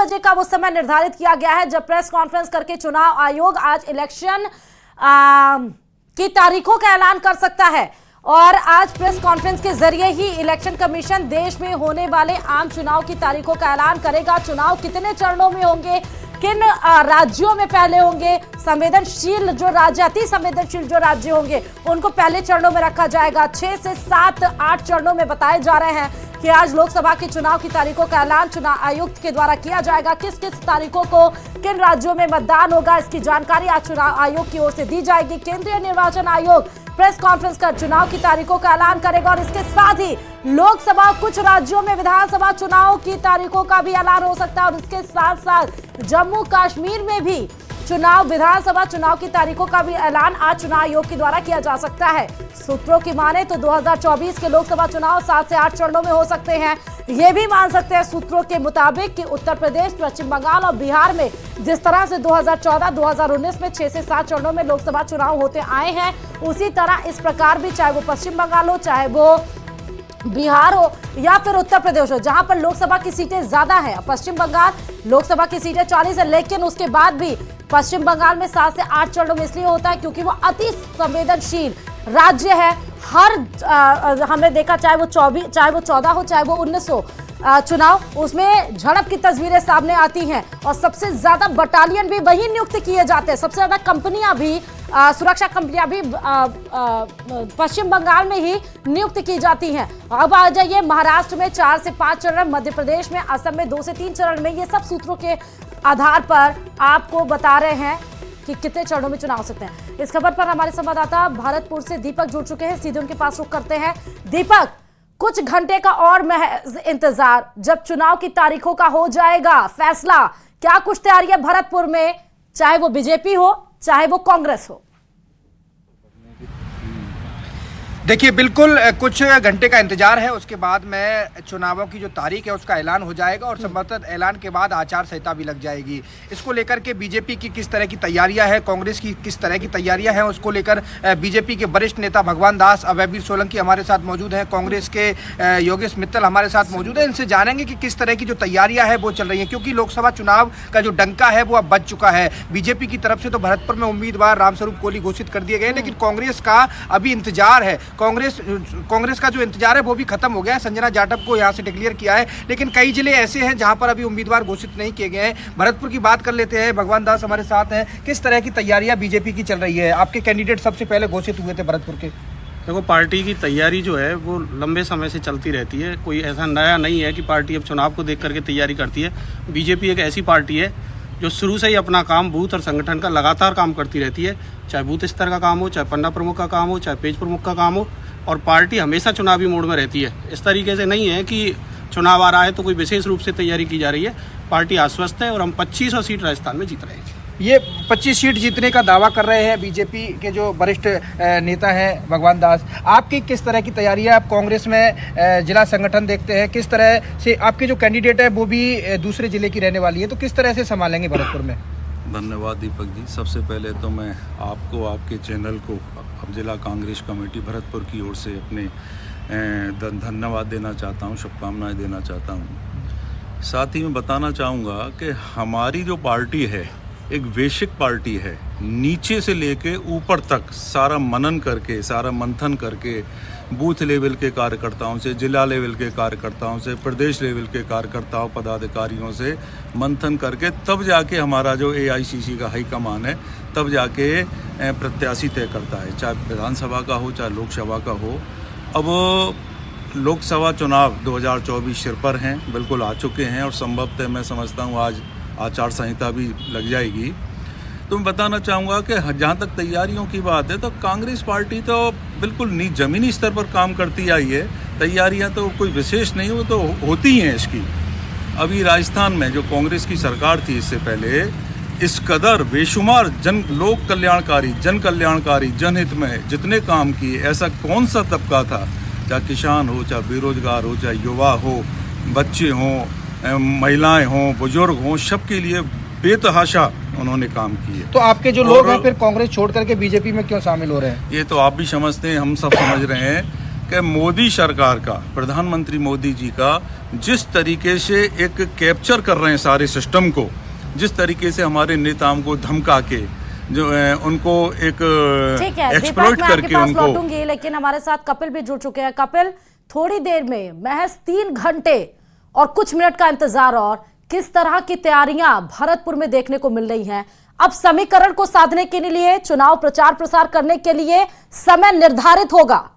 बजे का वो समय निर्धारित किया गया है जब प्रेस कॉन्फ्रेंस करके चुनाव आयोग आज इलेक्शन की तारीखों का ऐलान कर सकता है। और आज प्रेस कॉन्फ्रेंस के जरिए ही इलेक्शन कमीशन देश में होने वाले आम चुनाव की तारीखों का ऐलान करेगा। चुनाव कितने चरणों में होंगे, किन राज्यों में पहले होंगे, संवेदनशील जो राज्य, अति संवेदनशील जो राज्य होंगे उनको पहले चरणों में रखा जाएगा। 6 से 7 8 चरणों में बताए जा रहे हैं कि आज लोकसभा के चुनाव की तारीखों का ऐलान चुनाव आयुक्त के द्वारा किया जाएगा। किस किस तारीखों को किन राज्यों में मतदान होगा, इसकी जानकारी आज चुनाव आयोग की ओर से दी जाएगी। केंद्रीय निर्वाचन आयोग प्रेस कॉन्फ्रेंस कर चुनाव की तारीखों का ऐलान करेगा और इसके साथ ही लोकसभा, कुछ राज्यों में विधानसभा चुनाव की तारीखों का भी ऐलान हो सकता है और इसके साथ साथ जम्मू कश्मीर में भी चुनाव, विधानसभा चुनाव की तारीखों का भी ऐलान आज चुनाव आयोग के द्वारा किया जा सकता है। सूत्रों की माने तो 2024 के लोकसभा चुनाव 7 से 8 चरणों में हो सकते हैं। ये भी मान सकते हैं सूत्रों के मुताबिक कि उत्तर प्रदेश, पश्चिम बंगाल और बिहार में जिस तरह से 2014-2019 में 6 से 7 चरणों में लोकसभा चुनाव होते आए हैं, उसी तरह इस प्रकार भी, चाहे वो पश्चिम बंगाल हो, चाहे वो बिहार हो या फिर उत्तर प्रदेश हो, जहां पर लोकसभा की सीटें ज्यादा है। पश्चिम बंगाल लोकसभा की सीटें 40 है, लेकिन उसके बाद भी पश्चिम बंगाल में 7 से 8 चरणों में इसलिए होता है क्योंकि वो अति संवेदनशील राज्य है। हर हमने देखा, चाहे वो 14 हो, चाहे वो 19 हो, चुनाव उसमें झड़प की तस्वीरें सामने आती हैं और सबसे ज्यादा बटालियन भी वही नियुक्त किए जाते हैं। सबसे ज्यादा कंपनियां भी, सुरक्षा कंपनियां भी पश्चिम बंगाल में ही नियुक्त की जाती हैं। अब आ जाइए महाराष्ट्र में 4 से 5 चरण, मध्य प्रदेश में, असम में 2 से 3 चरण में। ये सब सूत्रों के आधार पर आपको बता रहे हैं कि कितने चरणों में चुनाव हो सकते हैं। इस खबर पर हमारे संवाददाता भरतपुर से दीपक जुड़ चुके हैं, सीधे उनके पास रुख करते हैं। दीपक, कुछ घंटे का और महज इंतजार, जब चुनाव की तारीखों का हो जाएगा फैसला, क्या कुछ तैयारी है भरतपुर में, चाहे वो बीजेपी हो चाहे वो कांग्रेस हो? देखिए, बिल्कुल कुछ घंटे का इंतजार है, उसके बाद में चुनावों की जो तारीख है उसका ऐलान हो जाएगा और संभवतः ऐलान के बाद आचार संहिता भी लग जाएगी। इसको लेकर के बीजेपी की किस तरह की तैयारियां हैं, कांग्रेस की किस तरह की तैयारियां हैं, उसको लेकर बीजेपी के वरिष्ठ नेता भगवान दास, अभयवीर सोलंकी हमारे साथ मौजूद हैं, कांग्रेस के योगेश मित्तल हमारे साथ मौजूद है। इनसे जानेंगे कि किस तरह की जो तैयारियां हैं वो चल रही हैं, क्योंकि लोकसभा चुनाव का जो डंका है वो अब बज चुका है। बीजेपी की तरफ से तो भरतपुर में उम्मीदवार रामस्वरूप कोहली घोषित कर दिए गए, लेकिन कांग्रेस का अभी इंतजार है। कांग्रेस का जो इंतजार है वो भी खत्म हो गया है। संजना जाटव को यहां से डिक्लेयर किया है, लेकिन कई जिले ऐसे हैं जहां पर अभी उम्मीदवार घोषित नहीं किए गए हैं। भरतपुर की बात कर लेते हैं, भगवान दास हमारे साथ हैं। किस तरह की तैयारियां बीजेपी की चल रही है? आपके कैंडिडेट सबसे पहले घोषित हुए थे भरतपुर के। देखो, पार्टी की तैयारी जो है वो लंबे समय से चलती रहती है, कोई ऐसा नया नहीं है कि पार्टी अब चुनाव को देख करके तैयारी करती है। बीजेपी एक ऐसी पार्टी है जो शुरू से ही अपना काम बूथ और संगठन का लगातार काम करती रहती है, चाहे बूथ स्तर का काम हो, चाहे पन्ना प्रमुख का काम हो, चाहे पेज प्रमुख का काम हो, और पार्टी हमेशा चुनावी मोड में रहती है। इस तरीके से नहीं है कि चुनाव आ रहा है तो कोई विशेष रूप से तैयारी की जा रही है। पार्टी आश्वस्त है और हम 2500 सीट राजस्थान में जीत रहे हैं। ये 25 सीट जीतने का दावा कर रहे हैं बीजेपी के जो वरिष्ठ नेता हैं भगवान दास। आपकी किस तरह की तैयारी है? आप कांग्रेस में जिला संगठन देखते हैं, किस तरह से आपके जो कैंडिडेट है वो भी दूसरे जिले की रहने वाली है, तो किस तरह से संभालेंगे भरतपुर में? धन्यवाद दीपक जी। सबसे पहले तो मैं आपको, आपके चैनल को, अब जिला कांग्रेस कमेटी भरतपुर की ओर से अपने धन्यवाद देना चाहता हूँ, शुभकामनाएं देना चाहता हूँ। साथ ही मैं बताना चाहूँगा कि हमारी जो पार्टी है एक वैश्विक पार्टी है। नीचे से लेके ऊपर तक सारा मनन करके, सारा मंथन करके, बूथ लेवल के कार्यकर्ताओं से, जिला लेवल के कार्यकर्ताओं से, प्रदेश लेवल के कार्यकर्ताओं, पदाधिकारियों से मंथन करके तब जाके हमारा जो AICC का हाईकमान है तब जाके प्रत्याशी तय करता है, चाहे विधानसभा का हो चाहे लोकसभा का हो। अब लोकसभा चुनाव 2024 सिर पर हैं, बिल्कुल आ चुके हैं और संभवतः मैं समझता हूँ आज आचार संहिता भी लग जाएगी। तो मैं बताना चाहूँगा कि जहाँ तक तैयारियों की बात है तो कांग्रेस पार्टी तो बिल्कुल ज़मीनी स्तर पर काम करती आई है। तैयारियाँ तो कोई विशेष नहीं, वो तो होती हैं इसकी। अभी राजस्थान में जो कांग्रेस की सरकार थी इससे पहले, इस कदर बेशुमार लोक कल्याणकारी, जन कल्याणकारी, जनहित में जितने काम किए, ऐसा कौन सा तबका था, चाहे किसान हो, चाहे बेरोजगार हो, चाहे युवा हो, बच्चे हों, महिलाएं हों, बुजुर्ग हों, सबके लिए बेतहाशा उन्होंने काम किए। तो आपके जो लोग हैं फिर कांग्रेस छोड़ करके बीजेपी में क्यों शामिल हो रहे हैं? ये तो आप भी समझते हैं, हम सब समझ रहे हैं कि मोदी सरकार का, प्रधानमंत्री मोदी जी का जिस तरीके से एक कैप्चर कर रहे हैं सारे सिस्टम को, जिस तरीके से हमारे नेताओं को धमका के जो उनको एक एक्सप्लॉइट करके उनको लौटूंगी, लेकिन हमारे साथ कपिल भी जुड़ चुके हैं। कपिल, थोड़ी देर में महज 3 घंटे और कुछ मिनट का इंतजार और किस तरह की तैयारियां भरतपुर में देखने को मिल रही हैं। अब समीकरण को साधने के लिए, चुनाव प्रचार प्रसार करने के लिए समय निर्धारित होगा।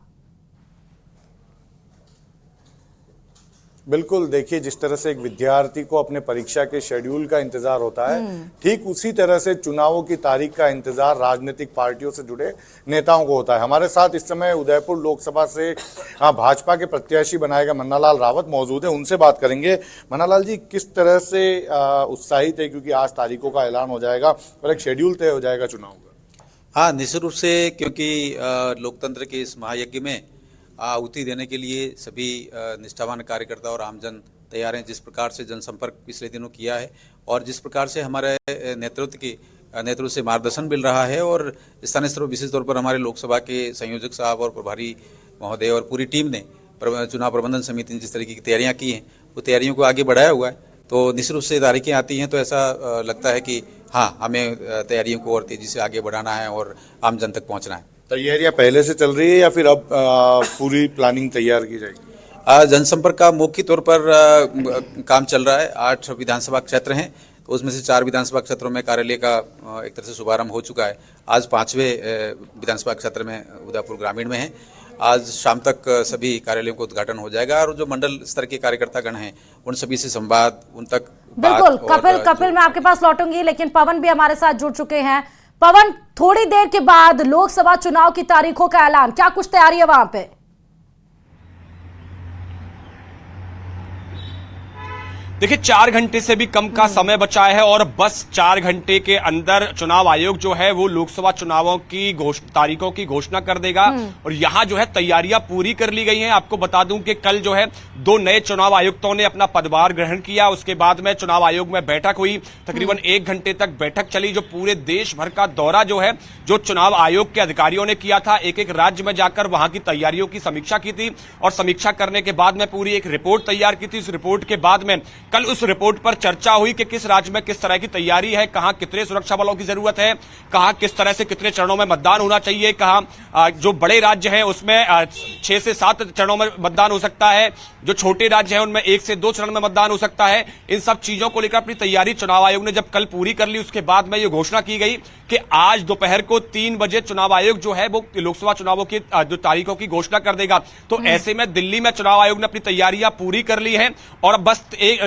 बिल्कुल, देखिए जिस तरह से एक विद्यार्थी को अपने परीक्षा के शेड्यूल का इंतजार होता है, ठीक उसी तरह से चुनावों की तारीख का इंतजार राजनीतिक पार्टियों से जुड़े नेताओं को होता है। हमारे साथ इस समय उदयपुर लोकसभा से भाजपा के प्रत्याशी बनाए गए मन्नालाल रावत मौजूद है, उनसे बात करेंगे। मन्नालाल जी, किस तरह से उत्साहित है, क्योंकि आज तारीखों का ऐलान हो जाएगा और एक शेड्यूल तय हो जाएगा चुनाव का? हाँ, निश्चित रूप से, क्योंकि लोकतंत्र के इस महायज्ञ में आहुति देने के लिए सभी निष्ठावान कार्यकर्ता और आमजन तैयार हैं। जिस प्रकार से जनसंपर्क पिछले दिनों किया है और जिस प्रकार से हमारे नेतृत्व से मार्गदर्शन मिल रहा है, और स्थानीय स्तर पर विशेष तौर पर हमारे लोकसभा के संयोजक साहब और प्रभारी महोदय और पूरी टीम ने, चुनाव प्रबंधन समिति ने जिस तरीके की तैयारियां की हैं, वो तैयारियों को आगे बढ़ाया हुआ है। तो निश्चित रूप से तारीखें आती हैं तो ऐसा लगता है कि हाँ, हमें तैयारियों को और तेजी से आगे बढ़ाना है और आम जन तक पहुँचना है। तैयारियां पहले से चल रही है या फिर अब पूरी प्लानिंग तैयार की जाएगी? जनसंपर्क का मुख्य तौर पर काम चल रहा है। 8 विधानसभा क्षेत्र हैं, तो उसमें से 4 विधानसभा क्षेत्रों में कार्यालय का एक तरह से शुभारंभ हो चुका है। आज 5वें विधानसभा क्षेत्र में उदयपुर ग्रामीण में है। आज शाम तक सभी कार्यालयों का उद्घाटन हो जाएगा और जो मंडल स्तर के कार्यकर्तागण हैं उन सभी से संवाद, उन तक बिल्कुल। कपिल मैं आपके पास लौटूंगी, लेकिन पवन भी हमारे साथ जुड़ चुके हैं। पवन, थोड़ी देर के बाद लोकसभा चुनाव की तारीखों का ऐलान, क्या कुछ तैयारी है वहां पे? देखिए, 4 घंटे से भी कम का समय बचा है और बस 4 घंटे के अंदर चुनाव आयोग जो है वो लोकसभा चुनावों की तारीखों की घोषणा कर देगा। और यहाँ जो है तैयारियां पूरी कर ली गई हैं। आपको बता दूं कि कल जो है 2 नए चुनाव आयुक्तों ने अपना पदभार ग्रहण किया। उसके बाद में चुनाव आयोग में बैठक हुई, तकरीबन 1 घंटे तक बैठक चली, जो पूरे देश भर का दौरा जो है जो चुनाव आयोग के अधिकारियों ने किया था। एक राज्य में जाकर वहां की तैयारियों की समीक्षा की थी और समीक्षा करने के बाद में पूरी एक रिपोर्ट तैयार की थी। इस रिपोर्ट के बाद में कल उस रिपोर्ट पर चर्चा हुई कि किस राज्य में किस तरह की तैयारी है, कहां कितने सुरक्षा बलों की जरूरत है, कहां किस तरह से कितने चरणों में मतदान होना चाहिए, कहां जो बड़े राज्य हैं उसमें 6 से 7 चरणों में मतदान हो सकता है, जो छोटे राज्य हैं उनमें 1 से 2 चरण में मतदान हो सकता है। इन सब चीजों को लेकर अपनी तैयारी चुनाव आयोग ने जब कल पूरी कर ली, उसके बाद में यह घोषणा की गई कि आज दोपहर को 3 बजे चुनाव आयोग जो है वो लोकसभा चुनावों की जो तारीखों की घोषणा कर देगा। तो ऐसे में दिल्ली में चुनाव आयोग ने अपनी तैयारियां पूरी कर ली है और बस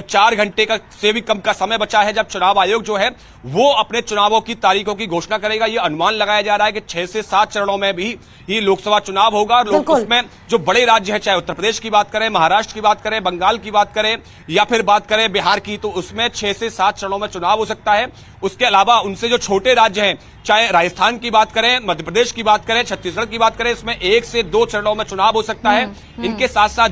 4 घंटे का से भी कम का समय बचा है जब चुनाव आयोग जो है वो अपने चुनावों की तारीखों की घोषणा करेगा। यह अनुमान लगाया जा रहा है कि 6 से 7 चरणों में भी ये लोकसभा चुनाव होगा और उसमें जो बड़े राज्य है, चाहे उत्तर प्रदेश की बात करें, महाराष्ट्र की बात करें, बंगाल की बात करें या फिर बात करें बिहार की, तो उसमें 6 से 7 चरणों में चुनाव हो सकता है। उसके अलावा उनसे जो छोटे राज्य हैं, चाहे राजस्थान की बात करें, मध्य प्रदेश की बात करें, छत्तीसगढ़ की बात करें, इसमें 1 से 2 चरणों में चुनाव हो सकता है। इनके साथ साथ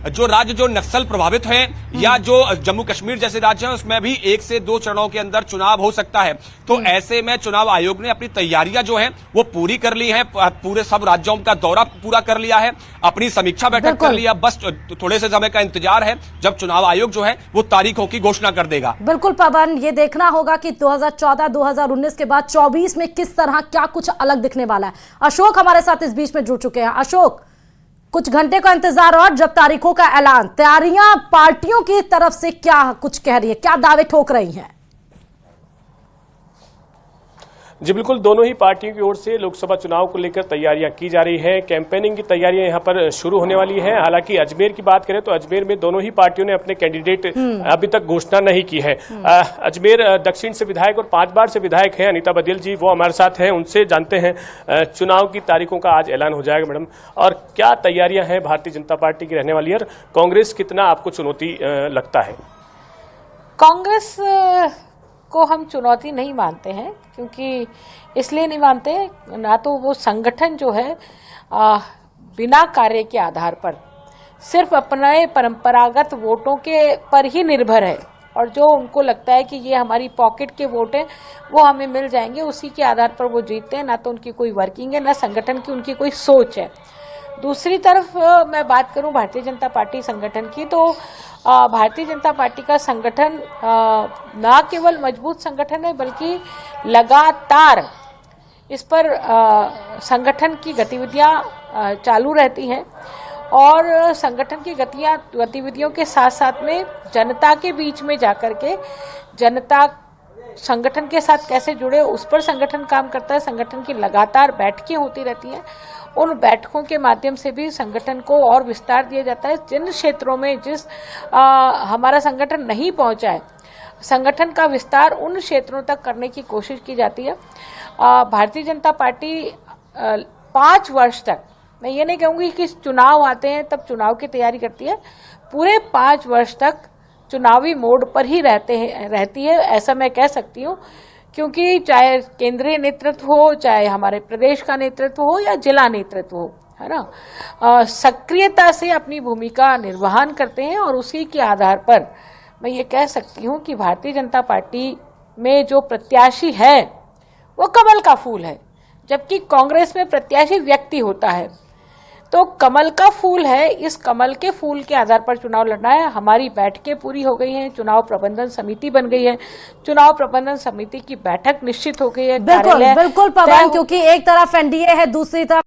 जो राज्य जो नक्सल प्रभावित हैं या जो जम्मू कश्मीर जैसे राज्य हैं उसमें भी 1 से 2 चरणों के अंदर चुनाव हो सकता है। तो ऐसे में चुनाव आयोग ने अपनी तैयारियां जो है वो पूरी कर ली है, पूरे सब राज्यों का दौरा पूरा कर लिया है, अपनी समीक्षा बैठक कर लिया। बस थोड़े से समय का इंतजार है जब चुनाव आयोग जो है वो तारीखों की घोषणा कर देगा। बिल्कुल पवन, ये देखना होगा कि 2014-2019 के बाद 24 में किस तरह क्या कुछ अलग दिखने वाला है। अशोक हमारे साथ इस बीच में जुड़ चुके हैं। अशोक, कुछ घंटे का इंतजार और जब तारीखों का ऐलान, तैयारियां पार्टियों की तरफ से क्या कुछ कह रही है, क्या दावे ठोक रही हैं? जी बिल्कुल, दोनों ही पार्टियों की ओर से लोकसभा चुनाव को लेकर तैयारियां की जा रही हैं। कैंपेनिंग की तैयारियां यहां पर शुरू होने वाली हैं। हालांकि अजमेर की बात करें तो अजमेर में दोनों ही पार्टियों ने अपने कैंडिडेट अभी तक घोषणा नहीं की है। अजमेर दक्षिण से विधायक और 5 बार से विधायक हैं अनीता बदिल जी, वो हमारे साथ हैं, उनसे जानते हैं चुनाव की तारीखों का आज ऐलान हो जाएगा मैडम, और क्या तैयारियां हैं भारतीय जनता पार्टी की रहने वाली है, और कांग्रेस कितना आपको चुनौती लगता है? कांग्रेस को हम चुनौती नहीं मानते हैं, क्योंकि इसलिए नहीं मानते, ना तो वो संगठन जो है बिना कार्य के आधार पर सिर्फ अपने परंपरागत वोटों के पर ही निर्भर है और जो उनको लगता है कि ये हमारी पॉकेट के वोट हैं वो हमें मिल जाएंगे, उसी के आधार पर वो जीतते हैं। ना तो उनकी कोई वर्किंग है, ना संगठन की उनकी कोई सोच है। दूसरी तरफ मैं बात करूं भारतीय जनता पार्टी संगठन की, तो भारतीय जनता पार्टी का संगठन न केवल मजबूत संगठन है बल्कि लगातार इस पर संगठन की गतिविधियां चालू रहती हैं और संगठन की गतिविधियों के साथ साथ में जनता के बीच में जाकर के जनता संगठन के साथ कैसे जुड़े उस पर संगठन काम करता है। संगठन की लगातार बैठकें होती रहती हैं, उन बैठकों के माध्यम से भी संगठन को और विस्तार दिया जाता है। जिन क्षेत्रों में हमारा संगठन नहीं पहुंचा है, संगठन का विस्तार उन क्षेत्रों तक करने की कोशिश की जाती है। भारतीय जनता पार्टी 5 वर्ष तक, मैं ये नहीं कहूँगी कि चुनाव आते हैं तब चुनाव की तैयारी करती है, पूरे 5 वर्ष तक चुनावी मोड पर ही रहती है, ऐसा मैं कह सकती हूँ। क्योंकि चाहे केंद्रीय नेतृत्व हो, चाहे हमारे प्रदेश का नेतृत्व हो या जिला नेतृत्व हो, है ना, सक्रियता से अपनी भूमिका निर्वहन करते हैं और उसी के आधार पर मैं ये कह सकती हूँ कि भारतीय जनता पार्टी में जो प्रत्याशी है वो कमल का फूल है, जबकि कांग्रेस में प्रत्याशी व्यक्ति होता है। तो कमल का फूल है, इस कमल के फूल के आधार पर चुनाव लड़ना है। हमारी बैठकें पूरी हो गई हैं, चुनाव प्रबंधन समिति बन गई है, चुनाव प्रबंधन समिति की बैठक निश्चित हो गई है। बिल्कुल बिल्कुल पवन, क्योंकि एक तरफ एनडीए है, दूसरी तरफ